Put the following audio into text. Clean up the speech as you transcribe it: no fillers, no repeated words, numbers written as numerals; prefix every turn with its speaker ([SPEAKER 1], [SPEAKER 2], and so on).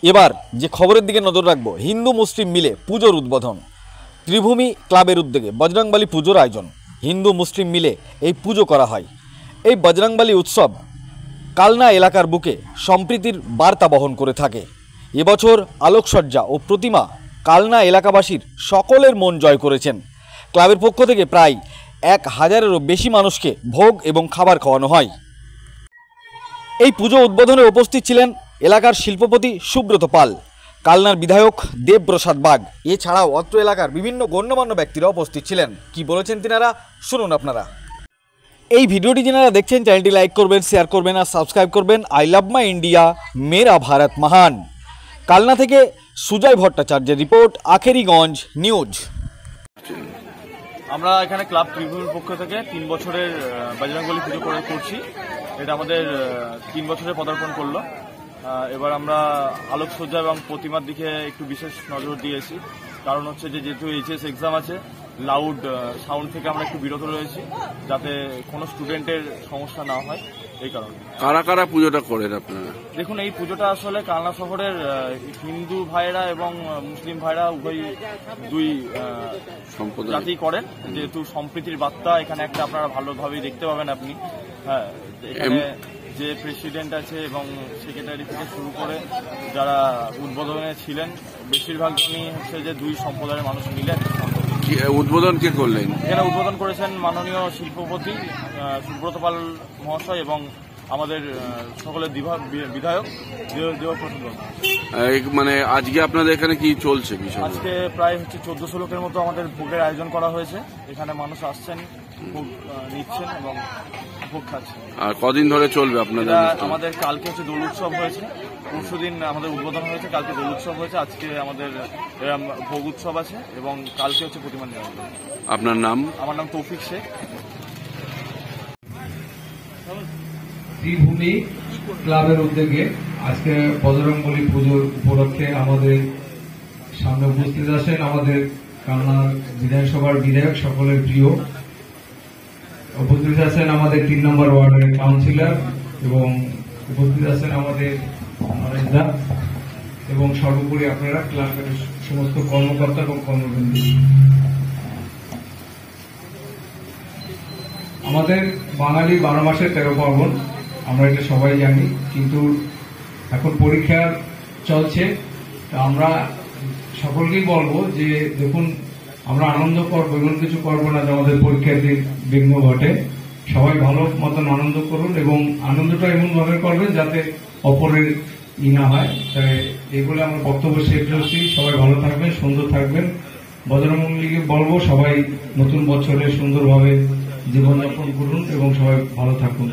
[SPEAKER 1] এবার যে খবরের দিকে নজর রাখবো, হিন্দু মুসলিম মিলে পুজোর উদ্বোধন। ত্রিভূমি ক্লাবের উদ্যোগে বজরংবলী পুজোর আয়োজন। হিন্দু মুসলিম মিলে এই পুজো করা হয়। এই বজরংবলী উৎসব কালনা এলাকার বুকে সম্প্রীতির বার্তা বহন করে থাকে। এবছর আলোকসজ্জা ও প্রতিমা কালনা এলাকাবাসীর সকলের মন জয় করেছেন। ক্লাবের পক্ষ থেকে প্রায় 1000-এরও বেশি মানুষকে ভোগ এবং খাবার খাওয়ানো হয়। এই পুজো উদ্বোধনে উপস্থিত ছিলেন এলাকার শিল্পপতি সুব্রত পাল, কালনার বিধায়ক দেবপ্রসাদ বাগ, এছাড়াও অত্র এলাকার বিভিন্ন গণ্যমান্য ব্যক্তিরা উপস্থিত ছিলেন। কি বলেছেন তিনারা, শুনুন আপনারা। এই ভিডিওটি যারা দেখছেন চ্যানেলটি লাইক করবেন, শেয়ার করবেন আর সাবস্ক্রাইব করবেন। আই লাভ মাই ইন্ডিয়া, মেরা ভারত মহান। কালনা থেকে সুজয় ভট্টাচার্যের রিপোর্ট, আখেরিগঞ্জ নিউজ।
[SPEAKER 2] আমরা এখানে ক্লাব ত্রিভুমির পক্ষ থেকে 3 বছরের বজরংবলী পুজো করছি। এটা আমাদের 3 বছরের পদার্পণ করলো। এবার আমরা আলোকসজ্জা এবং প্রতিমার দিকে একটু বিশেষ নজর দিয়েছি। কারণ হচ্ছে যে যেহেতু এইচএস এক্সাম আছে, লাউড সাউন্ড থেকে আমরা একটু বিরত রয়েছি, যাতে কোনো স্টুডেন্টের সমস্যা না হয়। এই কারণে
[SPEAKER 3] কারা কারা পুজোটা করেন আপনারা?
[SPEAKER 2] দেখুন, এই পুজোটা আসলে কালনা শহরের হিন্দু ভাইরা এবং মুসলিম ভাইরা উভয় দুই জাতি করেন। যেহেতু সম্প্রীতির বার্তা এখানে একটা আপনারা ভালোভাবেই দেখতে পাবেন আপনি। হ্যাঁ, এখানে যে প্রেসিডেন্ট আছে এবং সেক্রেটারি থেকে শুরু করে যারা উদ্বোধনে ছিলেন, বেশিরভাগ জনই হচ্ছে যে দুই সম্প্রদায়ের মানুষ মিলে।
[SPEAKER 3] উদ্বোধন কে করলেন?
[SPEAKER 2] এখানে উদ্বোধন করেছেন মাননীয় শিল্পপতি সুব্রত পাল মহাশয় এবং আমাদের সকলের বিধায়ক দেবপ্রসাদ বাগ।
[SPEAKER 3] মানে আজকে আপনাদের এখানে কি চলছে বিষয়?
[SPEAKER 2] আজকে প্রায় হচ্ছে 1400 লোকের মতো আমাদের ভোগের আয়োজন করা হয়েছে। এখানে মানুষ আসছেন, ভোগ নিচ্ছেন এবং ভোগ খাচ্ছেন।
[SPEAKER 3] আর কদিন ধরে চলবে আপনাদের?
[SPEAKER 2] আমাদের কালকে হচ্ছে দোল উৎসব হয়েছে, পরশুদিন আমাদের উদ্বোধন হয়েছে, কালকে দোল উৎসব হয়েছে, আজকে আমাদের ভোগ উৎসব আছে এবং কালকে হচ্ছে প্রতিমা নির্মাণ।
[SPEAKER 3] আপনার নাম?
[SPEAKER 2] আমার নাম তৌফিক শেখ।
[SPEAKER 4] ত্রিভূমি ক্লাবের উদ্যোগে আজকে বজরংবলী পুজোর উপলক্ষে আমাদের সামনে উপস্থিত আছেন আমাদের কালনা বিধানসভার বিধায়ক, সকলের প্রিয়। উপস্থিত আছেন আমাদের 3 নম্বর ওয়ার্ডের কাউন্সিলর এবং উপস্থিত আছেন আমাদের এবং সর্বোপরি আপনারা ক্লাবের সমস্ত কর্মকর্তা এবং কর্মবৃন্দ। আমাদের বাঙালি 12 মাসে 13 পার্বণ, আমরা এটা সবাই জানি, কিন্তু এখন পরীক্ষা চলছে। আমরা সকলকেই বলবো যে দেখুন, আমরা আনন্দ করবো, এমন কিছু করবো না যে আমাদের পরীক্ষার দিন বিঘ্ন ঘটে। সবাই ভালো মতন আনন্দ করুন এবং আনন্দটা এমন ভাবে করবেন যাতে অপরের না হয়। তাই এগুলো আমার বক্তব্য শেষ করছি। সবাই ভালো থাকবেন, সুন্দর থাকবেন। বজরংবলীকে বলবো সবাই নতুন বছরে সুন্দরভাবে জীবনযাপন করুন এবং সবাই ভালো থাকুন।